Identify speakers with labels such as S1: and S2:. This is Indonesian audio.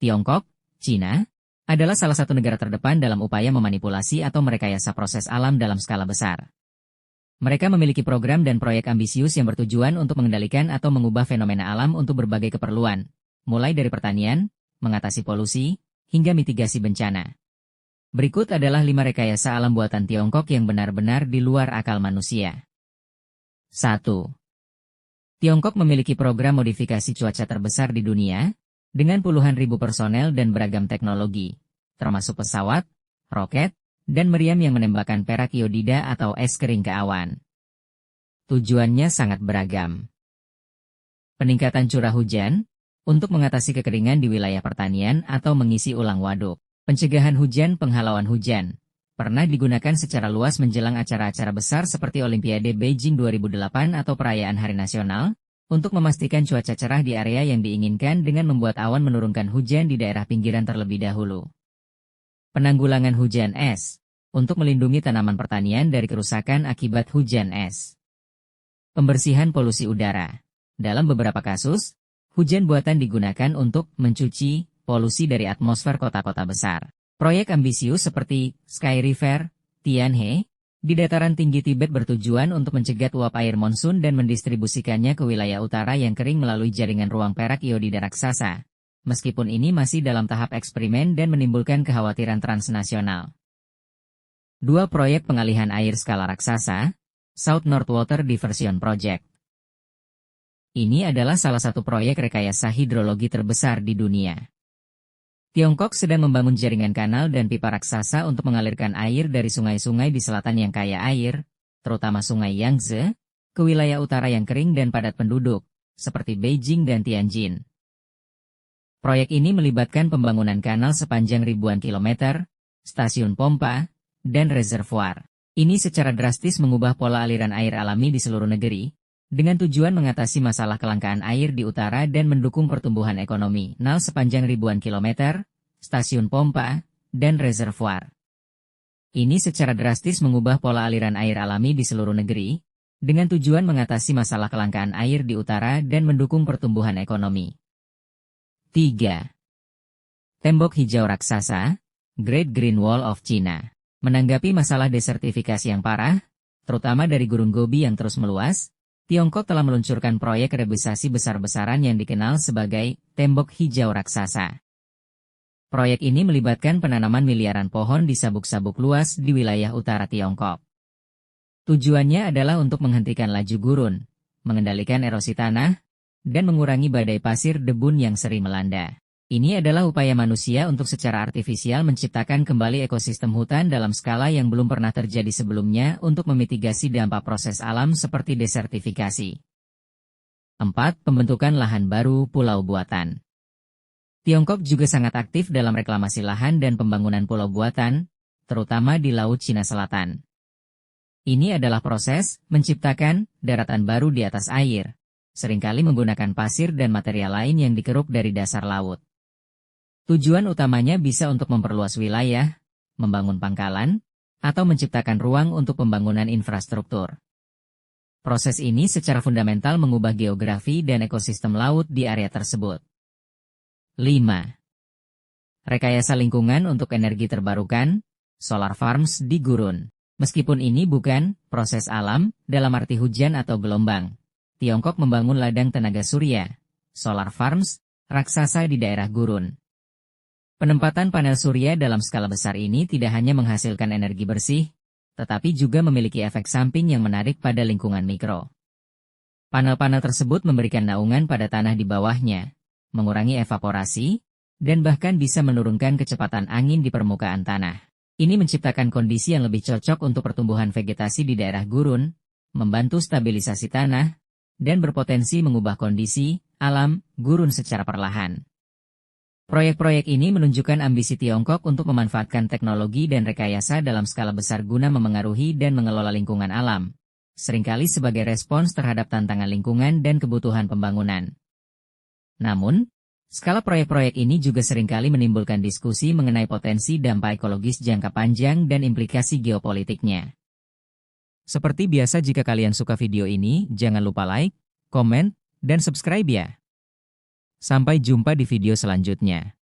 S1: Tiongkok, Cina, adalah salah satu negara terdepan dalam upaya memanipulasi atau merekayasa proses alam dalam skala besar. Mereka memiliki program dan proyek ambisius yang bertujuan untuk mengendalikan atau mengubah fenomena alam untuk berbagai keperluan, mulai dari pertanian, mengatasi polusi, hingga mitigasi bencana. Berikut adalah 5 rekayasa alam buatan Tiongkok yang benar-benar di luar akal manusia. 1. Tiongkok memiliki program modifikasi cuaca terbesar di dunia, dengan puluhan ribu personel dan beragam teknologi, termasuk pesawat, roket, dan meriam yang menembakkan perak iodida atau es kering ke awan. Tujuannya sangat beragam. Peningkatan curah hujan, untuk mengatasi kekeringan di wilayah pertanian atau mengisi ulang waduk. Pencegahan hujan, penghalauan hujan, pernah digunakan secara luas menjelang acara-acara besar seperti Olimpiade Beijing 2008 atau perayaan Hari Nasional, untuk memastikan cuaca cerah di area yang diinginkan dengan membuat awan menurunkan hujan di daerah pinggiran terlebih dahulu. Penanggulangan hujan es, untuk melindungi tanaman pertanian dari kerusakan akibat hujan es. Pembersihan polusi udara. Dalam beberapa kasus, hujan buatan digunakan untuk mencuci polusi dari atmosfer kota-kota besar. Proyek ambisius seperti Sky River, Tianhe, di dataran tinggi Tibet bertujuan untuk mencegat uap air monsun dan mendistribusikannya ke wilayah utara yang kering melalui jaringan ruang perak iodida raksasa. Meskipun ini masih dalam tahap eksperimen dan menimbulkan kekhawatiran transnasional. 2 proyek pengalihan air skala raksasa, South North Water Diversion Project. Ini adalah salah satu proyek rekayasa hidrologi terbesar di dunia. Tiongkok sedang membangun jaringan kanal dan pipa raksasa untuk mengalirkan air dari sungai-sungai di selatan yang kaya air, terutama sungai Yangtze, ke wilayah utara yang kering dan padat penduduk, seperti Beijing dan Tianjin. Proyek ini melibatkan pembangunan kanal sepanjang ribuan kilometer, stasiun pompa, dan reservoir. Ini secara drastis mengubah pola aliran air alami di seluruh negeri, dengan tujuan mengatasi masalah kelangkaan air di utara dan mendukung pertumbuhan ekonomi. Sepanjang ribuan kilometer, stasiun pompa, dan reservoir. Ini secara drastis mengubah pola aliran air alami di seluruh negeri, dengan tujuan mengatasi masalah kelangkaan air di utara dan mendukung pertumbuhan ekonomi. 3. Tembok hijau raksasa, Great Green Wall of China. Menanggapi masalah desertifikasi yang parah, terutama dari Gurun Gobi yang terus meluas, Tiongkok telah meluncurkan proyek rebusasi besar-besaran yang dikenal sebagai Tembok Hijau Raksasa. Proyek ini melibatkan penanaman miliaran pohon di sabuk-sabuk luas di wilayah utara Tiongkok. Tujuannya adalah untuk menghentikan laju gurun, mengendalikan erosi tanah, dan mengurangi badai pasir debun yang sering melanda. Ini adalah upaya manusia untuk secara artifisial menciptakan kembali ekosistem hutan dalam skala yang belum pernah terjadi sebelumnya untuk memitigasi dampak proses alam seperti desertifikasi. 4. Pembentukan lahan baru pulau buatan. Tiongkok juga sangat aktif dalam reklamasi lahan dan pembangunan pulau buatan, terutama di Laut Cina Selatan. Ini adalah proses menciptakan daratan baru di atas air, seringkali menggunakan pasir dan material lain yang dikeruk dari dasar laut. Tujuan utamanya bisa untuk memperluas wilayah, membangun pangkalan, atau menciptakan ruang untuk pembangunan infrastruktur. Proses ini secara fundamental mengubah geografi dan ekosistem laut di area tersebut. 5. Rekayasa lingkungan untuk energi terbarukan, solar farms di gurun. Meskipun ini bukan proses alam dalam arti hujan atau gelombang, Tiongkok membangun ladang tenaga surya, solar farms, raksasa di daerah gurun. Penempatan panel surya dalam skala besar ini tidak hanya menghasilkan energi bersih, tetapi juga memiliki efek samping yang menarik pada lingkungan mikro. Panel-panel tersebut memberikan naungan pada tanah di bawahnya, mengurangi evaporasi, dan bahkan bisa menurunkan kecepatan angin di permukaan tanah. Ini menciptakan kondisi yang lebih cocok untuk pertumbuhan vegetasi di daerah gurun, membantu stabilisasi tanah, dan berpotensi mengubah kondisi alam gurun secara perlahan. Proyek-proyek ini menunjukkan ambisi Tiongkok untuk memanfaatkan teknologi dan rekayasa dalam skala besar guna memengaruhi dan mengelola lingkungan alam, seringkali sebagai respons terhadap tantangan lingkungan dan kebutuhan pembangunan. Namun, skala proyek-proyek ini juga seringkali menimbulkan diskusi mengenai potensi dampak ekologis jangka panjang dan implikasi geopolitiknya. Seperti biasa, jika kalian suka video ini, jangan lupa like, komen, dan subscribe ya. Sampai jumpa di video selanjutnya.